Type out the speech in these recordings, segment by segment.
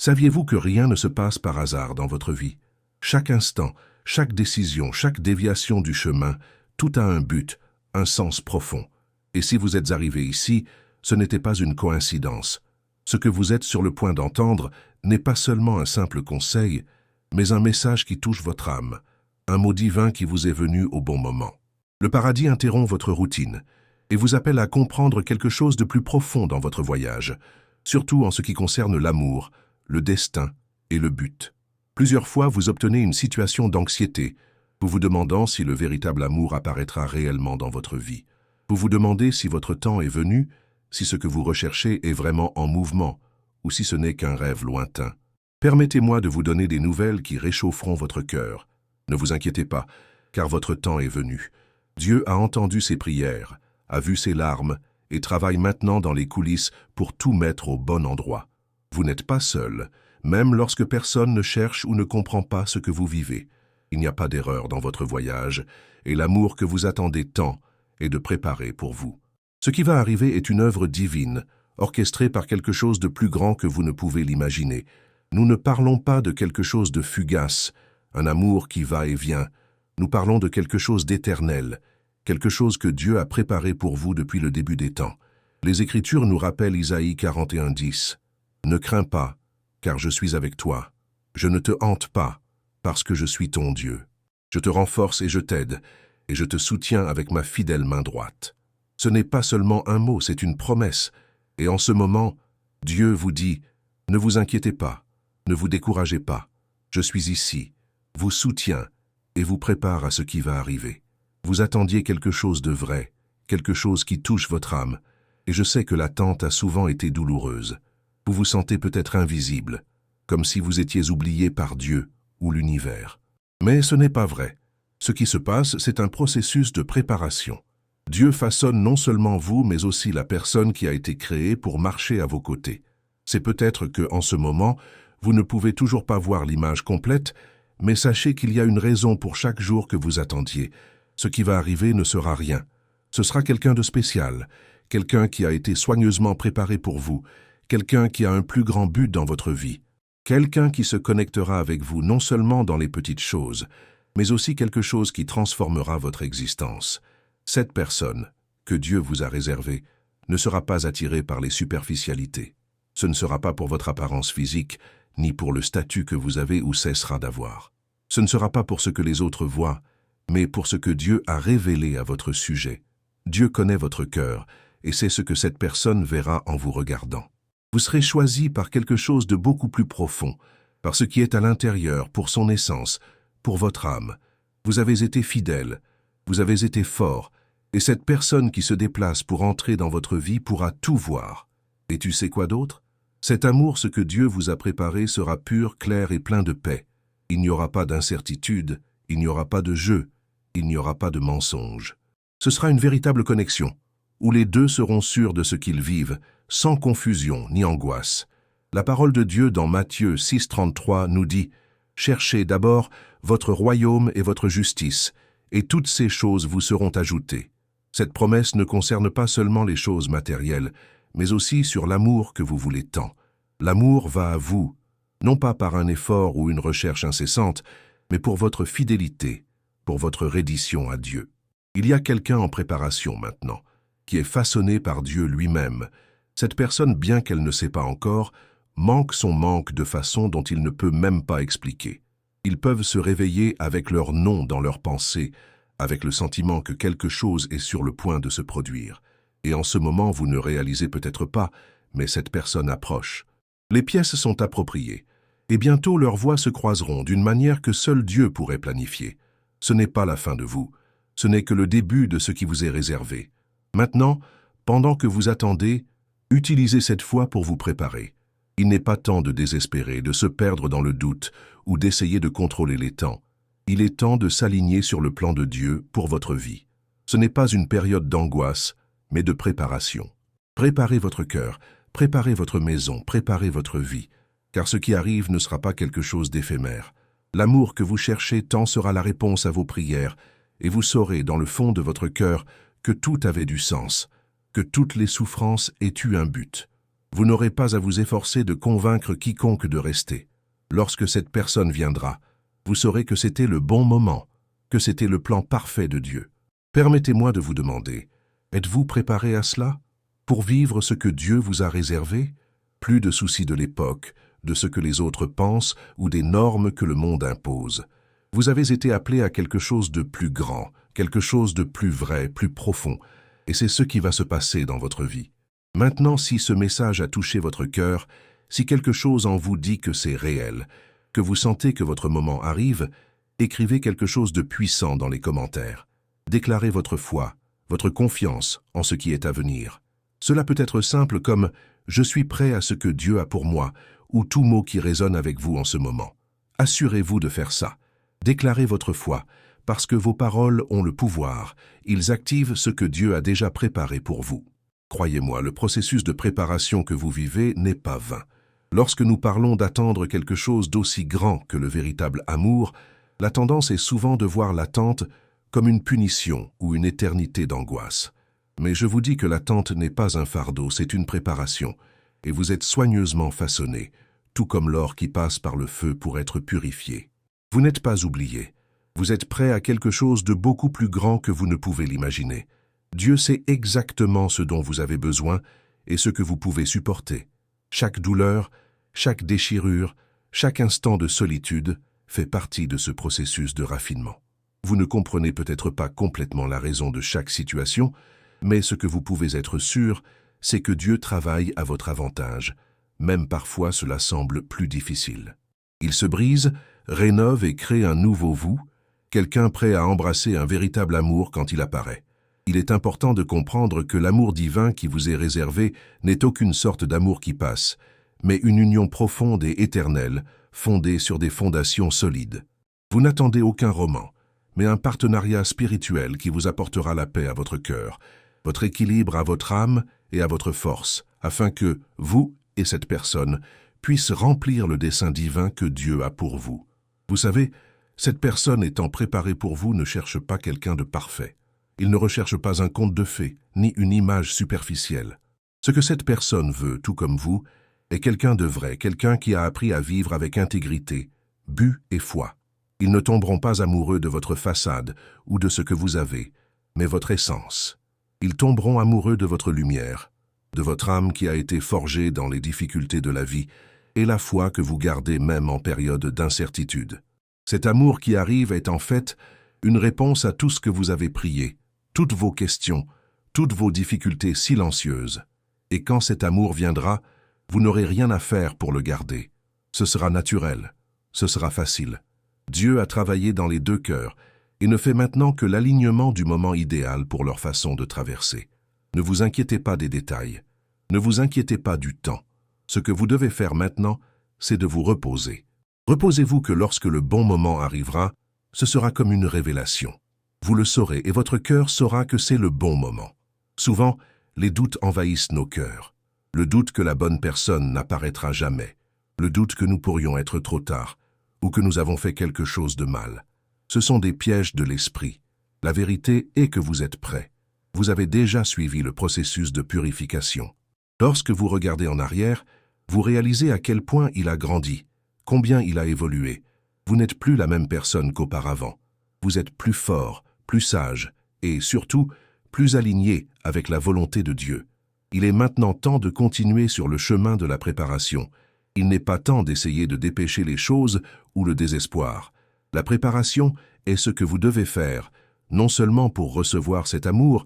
Saviez-vous que rien ne se passe par hasard dans votre vie? Chaque instant, chaque décision, chaque déviation du chemin, tout a un but, un sens profond. Et si vous êtes arrivé ici, ce n'était pas une coïncidence. Ce que vous êtes sur le point d'entendre n'est pas seulement un simple conseil, mais un message qui touche votre âme, un mot divin qui vous est venu au bon moment. Le paradis interrompt votre routine et vous appelle à comprendre quelque chose de plus profond dans votre voyage, surtout en ce qui concerne l'amour, le destin et le but. Plusieurs fois, vous obtenez une situation d'anxiété, vous vous demandant si le véritable amour apparaîtra réellement dans votre vie. Vous vous demandez si votre temps est venu, si ce que vous recherchez est vraiment en mouvement, ou si ce n'est qu'un rêve lointain. Permettez-moi de vous donner des nouvelles qui réchaufferont votre cœur. Ne vous inquiétez pas, car votre temps est venu. Dieu a entendu ses prières, a vu ses larmes, et travaille maintenant dans les coulisses pour tout mettre au bon endroit. Vous n'êtes pas seul, même lorsque personne ne cherche ou ne comprend pas ce que vous vivez. Il n'y a pas d'erreur dans votre voyage, et l'amour que vous attendez tant est de préparer pour vous. Ce qui va arriver est une œuvre divine, orchestrée par quelque chose de plus grand que vous ne pouvez l'imaginer. Nous ne parlons pas de quelque chose de fugace, un amour qui va et vient. Nous parlons de quelque chose d'éternel, quelque chose que Dieu a préparé pour vous depuis le début des temps. Les Écritures nous rappellent Isaïe 41:10. « Ne crains pas, car je suis avec toi. Je ne te hante pas, parce que je suis ton Dieu. Je te renforce et je t'aide, et je te soutiens avec ma fidèle main droite. » Ce n'est pas seulement un mot, c'est une promesse. Et en ce moment, Dieu vous dit, ne vous inquiétez pas, ne vous découragez pas. Je suis ici, vous soutiens et vous prépare à ce qui va arriver. Vous attendiez quelque chose de vrai, quelque chose qui touche votre âme, et je sais que l'attente a souvent été douloureuse. Vous vous sentez peut-être invisible, comme si vous étiez oublié par Dieu ou l'univers. Mais ce n'est pas vrai. Ce qui se passe, c'est un processus de préparation. Dieu façonne non seulement vous, mais aussi la personne qui a été créée pour marcher à vos côtés. C'est peut-être que, en ce moment, vous ne pouvez toujours pas voir l'image complète, mais sachez qu'il y a une raison pour chaque jour que vous attendiez. Ce qui va arriver ne sera rien. Ce sera quelqu'un de spécial, quelqu'un qui a été soigneusement préparé pour vous, quelqu'un qui a un plus grand but dans votre vie, quelqu'un qui se connectera avec vous non seulement dans les petites choses, mais aussi quelque chose qui transformera votre existence. Cette personne, que Dieu vous a réservée, ne sera pas attirée par les superficialités. Ce ne sera pas pour votre apparence physique, ni pour le statut que vous avez ou cessera d'avoir. Ce ne sera pas pour ce que les autres voient, mais pour ce que Dieu a révélé à votre sujet. Dieu connaît votre cœur, et c'est ce que cette personne verra en vous regardant. Vous serez choisi par quelque chose de beaucoup plus profond, par ce qui est à l'intérieur, pour son essence, pour votre âme. Vous avez été fidèle, vous avez été fort, et cette personne qui se déplace pour entrer dans votre vie pourra tout voir. Et tu sais quoi d'autre? Cet amour, ce que Dieu vous a préparé, sera pur, clair et plein de paix. Il n'y aura pas d'incertitude, il n'y aura pas de jeu, il n'y aura pas de mensonge. Ce sera une véritable connexion, où les deux seront sûrs de ce qu'ils vivent, sans confusion ni angoisse. La parole de Dieu dans Matthieu 6,33 nous dit « Cherchez d'abord votre royaume et votre justice, et toutes ces choses vous seront ajoutées. » Cette promesse ne concerne pas seulement les choses matérielles, mais aussi sur l'amour que vous voulez tant. L'amour va à vous, non pas par un effort ou une recherche incessante, mais pour votre fidélité, pour votre reddition à Dieu. Il y a quelqu'un en préparation maintenant, qui est façonné par Dieu lui-même. Cette personne, bien qu'elle ne sait pas encore, manque son manque de façon dont il ne peut même pas expliquer. Ils peuvent se réveiller avec leur nom dans leurs pensées, avec le sentiment que quelque chose est sur le point de se produire. Et en ce moment, vous ne réalisez peut-être pas, mais cette personne approche. Les pièces sont appropriées, et bientôt leurs voies se croiseront d'une manière que seul Dieu pourrait planifier. Ce n'est pas la fin de vous, ce n'est que le début de ce qui vous est réservé. Maintenant, pendant que vous attendez, utilisez cette foi pour vous préparer. Il n'est pas temps de désespérer, de se perdre dans le doute ou d'essayer de contrôler les temps. Il est temps de s'aligner sur le plan de Dieu pour votre vie. Ce n'est pas une période d'angoisse, mais de préparation. Préparez votre cœur, préparez votre maison, préparez votre vie, car ce qui arrive ne sera pas quelque chose d'éphémère. L'amour que vous cherchez tant sera la réponse à vos prières, et vous saurez dans le fond de votre cœur que tout avait du sens, que toutes les souffrances aient eu un but. Vous n'aurez pas à vous efforcer de convaincre quiconque de rester. Lorsque cette personne viendra, vous saurez que c'était le bon moment, que c'était le plan parfait de Dieu. Permettez-moi de vous demander, êtes-vous préparé à cela? Pour vivre ce que Dieu vous a réservé? Plus de soucis de l'époque, de ce que les autres pensent ou des normes que le monde impose. Vous avez été appelé à quelque chose de plus grand, quelque chose de plus vrai, plus profond, et c'est ce qui va se passer dans votre vie. Maintenant, si ce message a touché votre cœur, si quelque chose en vous dit que c'est réel, que vous sentez que votre moment arrive, écrivez quelque chose de puissant dans les commentaires. Déclarez votre foi, votre confiance en ce qui est à venir. Cela peut être simple comme « Je suis prêt à ce que Dieu a pour moi » ou tout mot qui résonne avec vous en ce moment. Assurez-vous de faire ça. Déclarez votre foi, parce que vos paroles ont le pouvoir. Ils activent ce que Dieu a déjà préparé pour vous. Croyez-moi, le processus de préparation que vous vivez n'est pas vain. Lorsque nous parlons d'attendre quelque chose d'aussi grand que le véritable amour, la tendance est souvent de voir l'attente comme une punition ou une éternité d'angoisse. Mais je vous dis que l'attente n'est pas un fardeau, c'est une préparation, et vous êtes soigneusement façonné, tout comme l'or qui passe par le feu pour être purifié. Vous n'êtes pas oublié. Vous êtes prêt à quelque chose de beaucoup plus grand que vous ne pouvez l'imaginer. Dieu sait exactement ce dont vous avez besoin et ce que vous pouvez supporter. Chaque douleur, chaque déchirure, chaque instant de solitude fait partie de ce processus de raffinement. Vous ne comprenez peut-être pas complètement la raison de chaque situation, mais ce que vous pouvez être sûr, c'est que Dieu travaille à votre avantage. Même parfois cela semble plus difficile. Il se brise, rénove et crée un nouveau vous, quelqu'un prêt à embrasser un véritable amour quand il apparaît. Il est important de comprendre que l'amour divin qui vous est réservé n'est aucune sorte d'amour qui passe, mais une union profonde et éternelle, fondée sur des fondations solides. Vous n'attendez aucun roman, mais un partenariat spirituel qui vous apportera la paix à votre cœur, votre équilibre à votre âme et à votre force, afin que vous et cette personne puissent remplir le dessein divin que Dieu a pour vous. Vous savez, cette personne étant préparée pour vous ne cherche pas quelqu'un de parfait. Il ne recherche pas un conte de fées, ni une image superficielle. Ce que cette personne veut, tout comme vous, est quelqu'un de vrai, quelqu'un qui a appris à vivre avec intégrité, but et foi. Ils ne tomberont pas amoureux de votre façade ou de ce que vous avez, mais votre essence. Ils tomberont amoureux de votre lumière, de votre âme qui a été forgée dans les difficultés de la vie et la foi que vous gardez même en période d'incertitude. Cet amour qui arrive est en fait une réponse à tout ce que vous avez prié, toutes vos questions, toutes vos difficultés silencieuses. Et quand cet amour viendra, vous n'aurez rien à faire pour le garder. Ce sera naturel, ce sera facile. Dieu a travaillé dans les deux cœurs et ne fait maintenant que l'alignement du moment idéal pour leur façon de traverser. Ne vous inquiétez pas des détails, ne vous inquiétez pas du temps. Ce que vous devez faire maintenant, c'est de vous reposer. Reposez-vous que lorsque le bon moment arrivera, ce sera comme une révélation. Vous le saurez et votre cœur saura que c'est le bon moment. Souvent, les doutes envahissent nos cœurs. Le doute que la bonne personne n'apparaîtra jamais. Le doute que nous pourrions être trop tard ou que nous avons fait quelque chose de mal. Ce sont des pièges de l'esprit. La vérité est que vous êtes prêts. Vous avez déjà suivi le processus de purification. Lorsque vous regardez en arrière, vous réalisez à quel point il a grandi, combien il a évolué. Vous n'êtes plus la même personne qu'auparavant. Vous êtes plus fort, plus sage et, surtout, plus aligné avec la volonté de Dieu. Il est maintenant temps de continuer sur le chemin de la préparation. Il n'est pas temps d'essayer de dépêcher les choses ou le désespoir. La préparation est ce que vous devez faire, non seulement pour recevoir cet amour,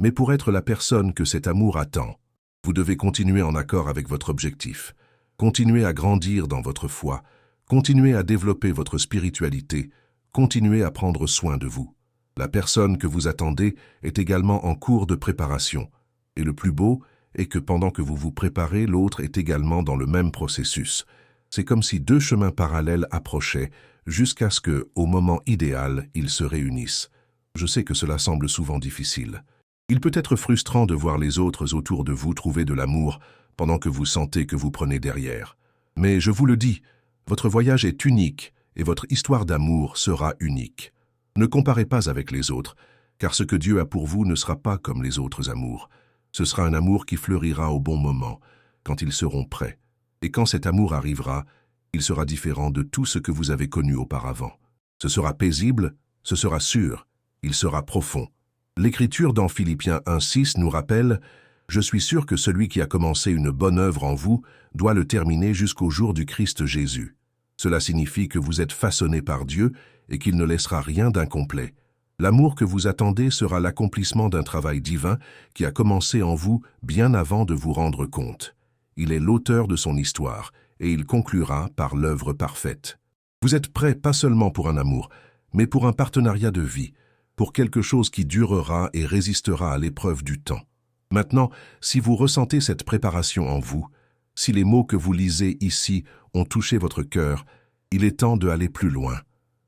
mais pour être la personne que cet amour attend. Vous devez continuer en accord avec votre objectif, continuer à grandir dans votre foi, continuer à développer votre spiritualité, continuer à prendre soin de vous. La personne que vous attendez est également en cours de préparation. Et le plus beau est que pendant que vous vous préparez, l'autre est également dans le même processus. C'est comme si deux chemins parallèles approchaient, jusqu'à ce que, au moment idéal, ils se réunissent. Je sais que cela semble souvent difficile. Il peut être frustrant de voir les autres autour de vous trouver de l'amour pendant que vous sentez que vous prenez derrière. Mais je vous le dis, votre voyage est unique et votre histoire d'amour sera unique. Ne comparez pas avec les autres, car ce que Dieu a pour vous ne sera pas comme les autres amours. Ce sera un amour qui fleurira au bon moment, quand ils seront prêts. Et quand cet amour arrivera, il sera différent de tout ce que vous avez connu auparavant. Ce sera paisible, ce sera sûr, il sera profond. L'Écriture dans Philippiens 1,6 nous rappelle « Je suis sûr que celui qui a commencé une bonne œuvre en vous doit le terminer jusqu'au jour du Christ Jésus. » Cela signifie que vous êtes façonnés par Dieu et qu'il ne laissera rien d'incomplet. L'amour que vous attendez sera l'accomplissement d'un travail divin qui a commencé en vous bien avant de vous rendre compte. Il est l'auteur de son histoire et il conclura par l'œuvre parfaite. Vous êtes prêts pas seulement pour un amour, mais pour un partenariat de vie, pour quelque chose qui durera et résistera à l'épreuve du temps. Maintenant, si vous ressentez cette préparation en vous, si les mots que vous lisez ici ont touché votre cœur, il est temps d'aller plus loin.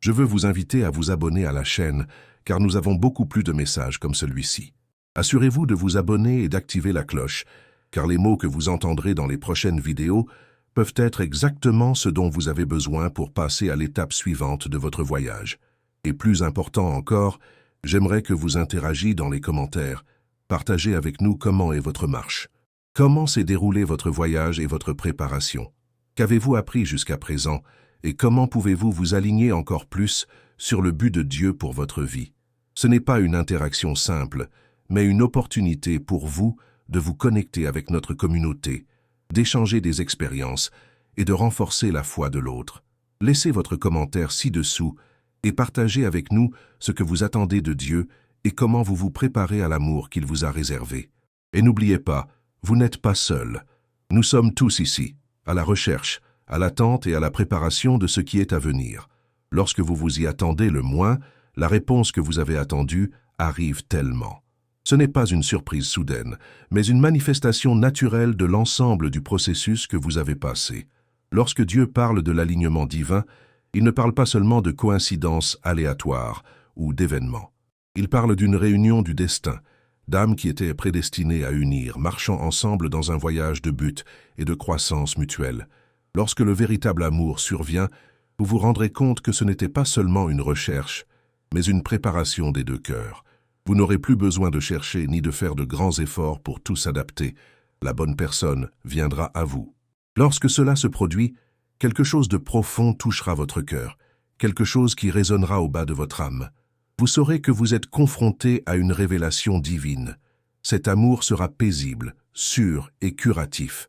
Je veux vous inviter à vous abonner à la chaîne, car nous avons beaucoup plus de messages comme celui-ci. Assurez-vous de vous abonner et d'activer la cloche, car les mots que vous entendrez dans les prochaines vidéos peuvent être exactement ce dont vous avez besoin pour passer à l'étape suivante de votre voyage. Et plus important encore, j'aimerais que vous interagissiez dans les commentaires. Partagez avec nous comment est votre marche. Comment s'est déroulé votre voyage et votre préparation? Qu'avez-vous appris jusqu'à présent et comment pouvez-vous vous aligner encore plus sur le but de Dieu pour votre vie? Ce n'est pas une interaction simple, mais une opportunité pour vous de vous connecter avec notre communauté, d'échanger des expériences et de renforcer la foi de l'autre. Laissez votre commentaire ci-dessous et partagez avec nous ce que vous attendez de Dieu et comment vous vous préparez à l'amour qu'il vous a réservé. Et n'oubliez pas, vous n'êtes pas seul. Nous sommes tous ici, à la recherche, à l'attente et à la préparation de ce qui est à venir. Lorsque vous vous y attendez le moins, la réponse que vous avez attendue arrive tellement. Ce n'est pas une surprise soudaine, mais une manifestation naturelle de l'ensemble du processus que vous avez passé. Lorsque Dieu parle de l'alignement divin, il ne parle pas seulement de coïncidences aléatoires ou d'événements. Il parle d'une réunion du destin, d'âmes qui étaient prédestinées à unir, marchant ensemble dans un voyage de but et de croissance mutuelle. Lorsque le véritable amour survient, vous vous rendrez compte que ce n'était pas seulement une recherche, mais une préparation des deux cœurs. Vous n'aurez plus besoin de chercher ni de faire de grands efforts pour tout s'adapter. La bonne personne viendra à vous. Lorsque cela se produit, quelque chose de profond touchera votre cœur, quelque chose qui résonnera au bas de votre âme. Vous saurez que vous êtes confronté à une révélation divine. Cet amour sera paisible, sûr et curatif.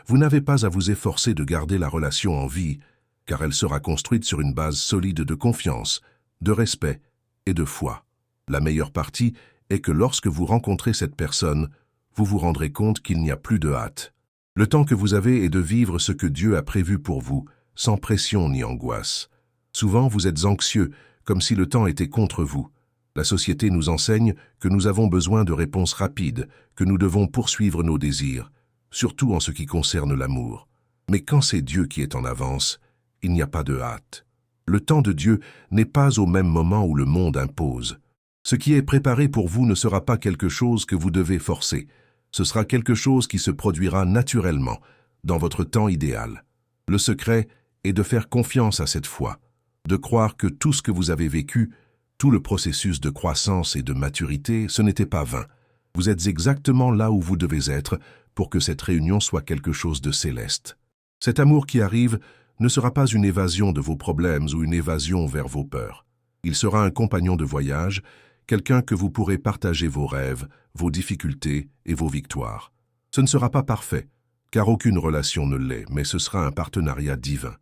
Vous n'avez pas à vous efforcer de garder la relation en vie, car elle sera construite sur une base solide de confiance, de respect et de foi. La meilleure partie est que lorsque vous rencontrez cette personne, vous vous rendrez compte qu'il n'y a plus de hâte. Le temps que vous avez est de vivre ce que Dieu a prévu pour vous, sans pression ni angoisse. Souvent, vous êtes anxieux, comme si le temps était contre vous. La société nous enseigne que nous avons besoin de réponses rapides, que nous devons poursuivre nos désirs, surtout en ce qui concerne l'amour. Mais quand c'est Dieu qui est en avance, il n'y a pas de hâte. Le temps de Dieu n'est pas au même moment où le monde impose. Ce qui est préparé pour vous ne sera pas quelque chose que vous devez forcer. Ce sera quelque chose qui se produira naturellement, dans votre temps idéal. Le secret est de faire confiance à cette foi, de croire que tout ce que vous avez vécu, tout le processus de croissance et de maturité, ce n'était pas vain. Vous êtes exactement là où vous devez être pour que cette réunion soit quelque chose de céleste. Cet amour qui arrive ne sera pas une évasion de vos problèmes ou une évasion vers vos peurs. Il sera un compagnon de voyage, quelqu'un que vous pourrez partager vos rêves, vos difficultés et vos victoires. Ce ne sera pas parfait, car aucune relation ne l'est, mais ce sera un partenariat divin.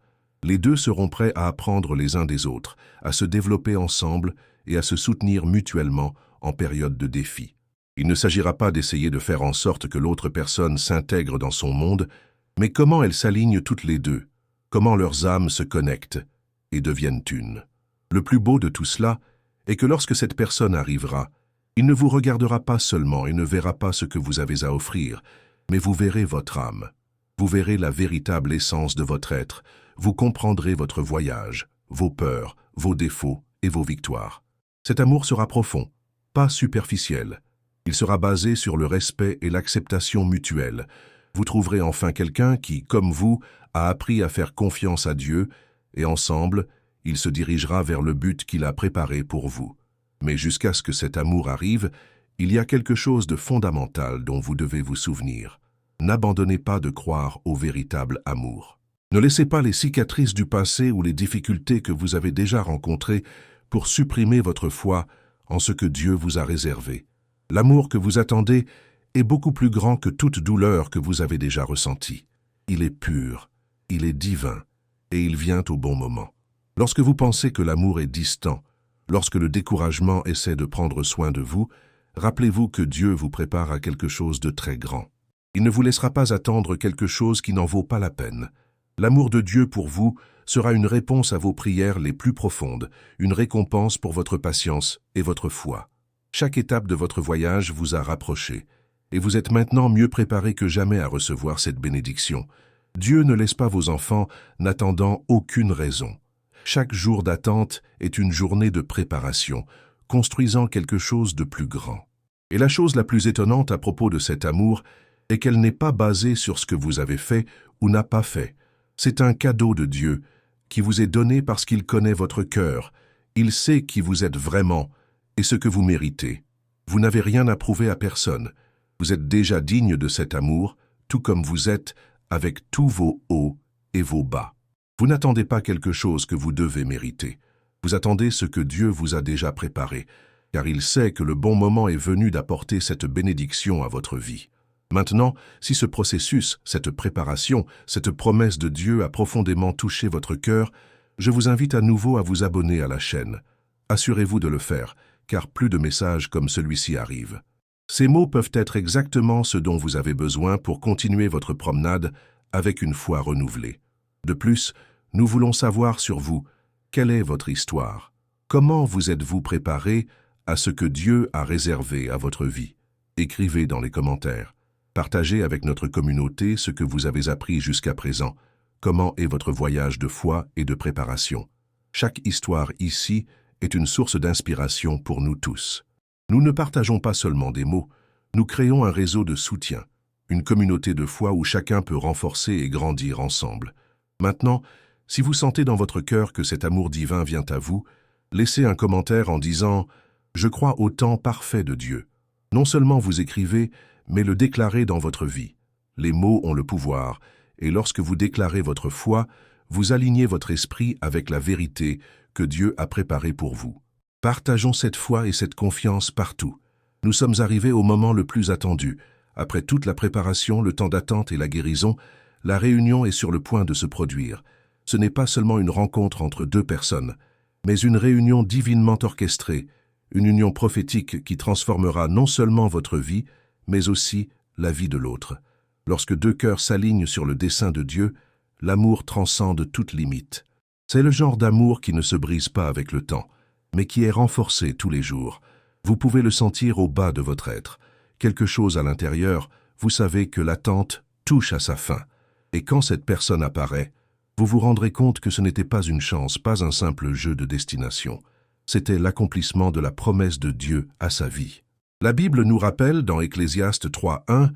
Les deux seront prêts à apprendre les uns des autres, à se développer ensemble et à se soutenir mutuellement en période de défi. Il ne s'agira pas d'essayer de faire en sorte que l'autre personne s'intègre dans son monde, mais comment elles s'alignent toutes les deux, comment leurs âmes se connectent et deviennent une. Le plus beau de tout cela est que lorsque cette personne arrivera, il ne vous regardera pas seulement et ne verra pas ce que vous avez à offrir, mais vous verrez votre âme. Vous verrez la véritable essence de votre être. Vous comprendrez votre voyage, vos peurs, vos défauts et vos victoires. Cet amour sera profond, pas superficiel. Il sera basé sur le respect et l'acceptation mutuelle. Vous trouverez enfin quelqu'un qui, comme vous, a appris à faire confiance à Dieu et ensemble, il se dirigera vers le but qu'il a préparé pour vous. Mais jusqu'à ce que cet amour arrive, il y a quelque chose de fondamental dont vous devez vous souvenir. N'abandonnez pas de croire au véritable amour. Ne laissez pas les cicatrices du passé ou les difficultés que vous avez déjà rencontrées pour supprimer votre foi en ce que Dieu vous a réservé. L'amour que vous attendez est beaucoup plus grand que toute douleur que vous avez déjà ressentie. Il est pur, il est divin, et il vient au bon moment. Lorsque vous pensez que l'amour est distant, lorsque le découragement essaie de prendre soin de vous, rappelez-vous que Dieu vous prépare à quelque chose de très grand. Il ne vous laissera pas attendre quelque chose qui n'en vaut pas la peine. L'amour de Dieu pour vous sera une réponse à vos prières les plus profondes, une récompense pour votre patience et votre foi. Chaque étape de votre voyage vous a rapproché, et vous êtes maintenant mieux préparé que jamais à recevoir cette bénédiction. Dieu ne laisse pas vos enfants n'attendant aucune raison. Chaque jour d'attente est une journée de préparation, construisant quelque chose de plus grand. Et la chose la plus étonnante à propos de cet amour est qu'elle n'est pas basée sur ce que vous avez fait ou n'a pas fait. C'est un cadeau de Dieu qui vous est donné parce qu'il connaît votre cœur. Il sait qui vous êtes vraiment et ce que vous méritez. Vous n'avez rien à prouver à personne. Vous êtes déjà digne de cet amour, tout comme vous êtes, avec tous vos hauts et vos bas. Vous n'attendez pas quelque chose que vous devez mériter. Vous attendez ce que Dieu vous a déjà préparé, car il sait que le bon moment est venu d'apporter cette bénédiction à votre vie. Maintenant, si ce processus, cette préparation, cette promesse de Dieu a profondément touché votre cœur, je vous invite à nouveau à vous abonner à la chaîne. Assurez-vous de le faire, car plus de messages comme celui-ci arrivent. Ces mots peuvent être exactement ce dont vous avez besoin pour continuer votre promenade avec une foi renouvelée. De plus, nous voulons savoir sur vous, quelle est votre histoire? Comment vous êtes-vous préparé à ce que Dieu a réservé à votre vie? Écrivez dans les commentaires. Partagez avec notre communauté ce que vous avez appris jusqu'à présent. Comment est votre voyage de foi et de préparation? Chaque histoire ici est une source d'inspiration pour nous tous. Nous ne partageons pas seulement des mots, nous créons un réseau de soutien, une communauté de foi où chacun peut renforcer et grandir ensemble. Maintenant, si vous sentez dans votre cœur que cet amour divin vient à vous, laissez un commentaire en disant « Je crois au temps parfait de Dieu ». Non seulement vous écrivez, mais le déclarez dans votre vie. Les mots ont le pouvoir, et lorsque vous déclarez votre foi, vous alignez votre esprit avec la vérité que Dieu a préparée pour vous. Partageons cette foi et cette confiance partout. Nous sommes arrivés au moment le plus attendu. Après toute la préparation, le temps d'attente et la guérison, la réunion est sur le point de se produire. Ce n'est pas seulement une rencontre entre deux personnes, mais une réunion divinement orchestrée, une union prophétique qui transformera non seulement votre vie, mais aussi la vie de l'autre. Lorsque deux cœurs s'alignent sur le dessein de Dieu, l'amour transcende toute limite. C'est le genre d'amour qui ne se brise pas avec le temps, mais qui est renforcé tous les jours. Vous pouvez le sentir au bas de votre être. Quelque chose à l'intérieur, vous savez que l'attente touche à sa fin. Et quand cette personne apparaît, vous vous rendrez compte que ce n'était pas une chance, pas un simple jeu de destination. C'était l'accomplissement de la promesse de Dieu à sa vie. La Bible nous rappelle dans Ecclésiaste 3:1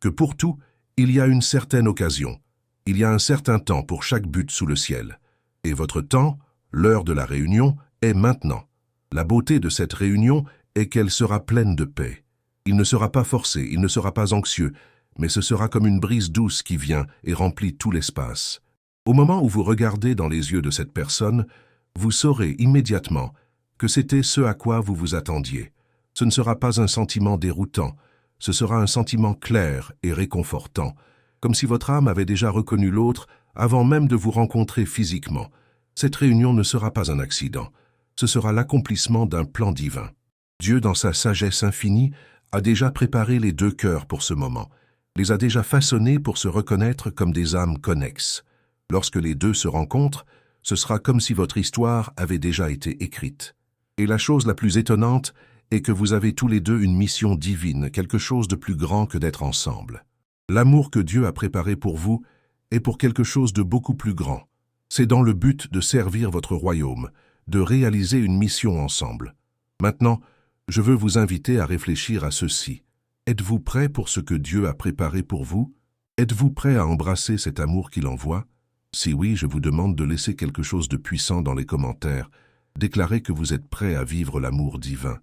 que pour tout, il y a une certaine occasion. Il y a un certain temps pour chaque but sous le ciel. Et votre temps, l'heure de la réunion, est maintenant. La beauté de cette réunion est qu'elle sera pleine de paix. Il ne sera pas forcé, il ne sera pas anxieux, mais ce sera comme une brise douce qui vient et remplit tout l'espace. Au moment où vous regardez dans les yeux de cette personne, vous saurez immédiatement que c'était ce à quoi vous vous attendiez. Ce ne sera pas un sentiment déroutant, ce sera un sentiment clair et réconfortant, comme si votre âme avait déjà reconnu l'autre avant même de vous rencontrer physiquement. Cette réunion ne sera pas un accident, ce sera l'accomplissement d'un plan divin. Dieu, dans sa sagesse infinie, a déjà préparé les deux cœurs pour ce moment, les a déjà façonnés pour se reconnaître comme des âmes connexes. Lorsque les deux se rencontrent, ce sera comme si votre histoire avait déjà été écrite. Et la chose la plus étonnante est que vous avez tous les deux une mission divine, quelque chose de plus grand que d'être ensemble. L'amour que Dieu a préparé pour vous est pour quelque chose de beaucoup plus grand. C'est dans le but de servir votre royaume, de réaliser une mission ensemble. Maintenant, je veux vous inviter à réfléchir à ceci. Êtes-vous prêt pour ce que Dieu a préparé pour vous? Êtes-vous prêt à embrasser cet amour qu'il envoie? Si oui, je vous demande de laisser quelque chose de puissant dans les commentaires. Déclarez que vous êtes prêt à vivre l'amour divin.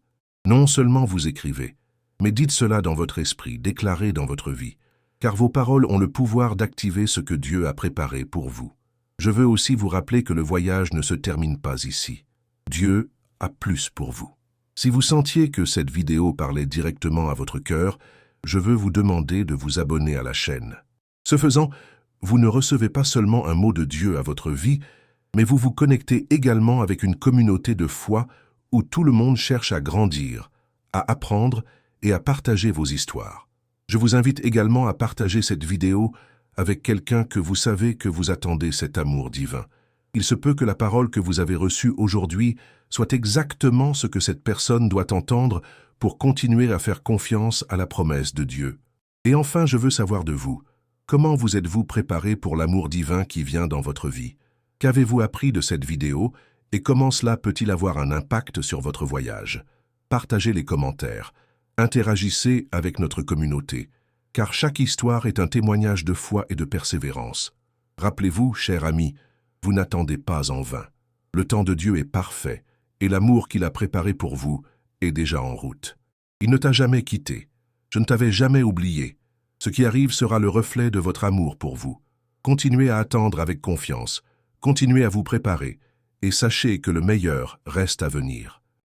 Non seulement vous écrivez, mais dites cela dans votre esprit, déclarez dans votre vie. car vos paroles ont le pouvoir d'activer ce que Dieu a préparé pour vous. Je veux aussi vous rappeler que le voyage ne se termine pas ici. Dieu a plus pour vous. Si vous sentiez que cette vidéo parlait directement à votre cœur, je veux vous demander de vous abonner à la chaîne. Ce faisant, vous ne recevez pas seulement un mot de Dieu à votre vie, mais vous vous connectez également avec une communauté de foi où tout le monde cherche à grandir, à apprendre et à partager vos histoires. Je vous invite également à partager cette vidéo avec quelqu'un que vous savez que vous attendez cet amour divin. Il se peut que la parole que vous avez reçue aujourd'hui soit exactement ce que cette personne doit entendre pour continuer à faire confiance à la promesse de Dieu. Et enfin, je veux savoir de vous, comment vous êtes-vous préparé pour l'amour divin qui vient dans votre vie? Qu'avez-vous appris de cette vidéo et comment cela peut-il avoir un impact sur votre voyage? Partagez les commentaires, interagissez avec notre communauté, car chaque histoire est un témoignage de foi et de persévérance. Rappelez-vous, chers amis, vous n'attendez pas en vain. Le temps de Dieu est parfait et l'amour qu'il a préparé pour vous est déjà en route. Il ne t'a jamais quitté. Je ne t'avais jamais oublié. Ce qui arrive sera le reflet de votre amour pour vous. Continuez à attendre avec confiance, continuez à vous préparer et sachez que le meilleur reste à venir.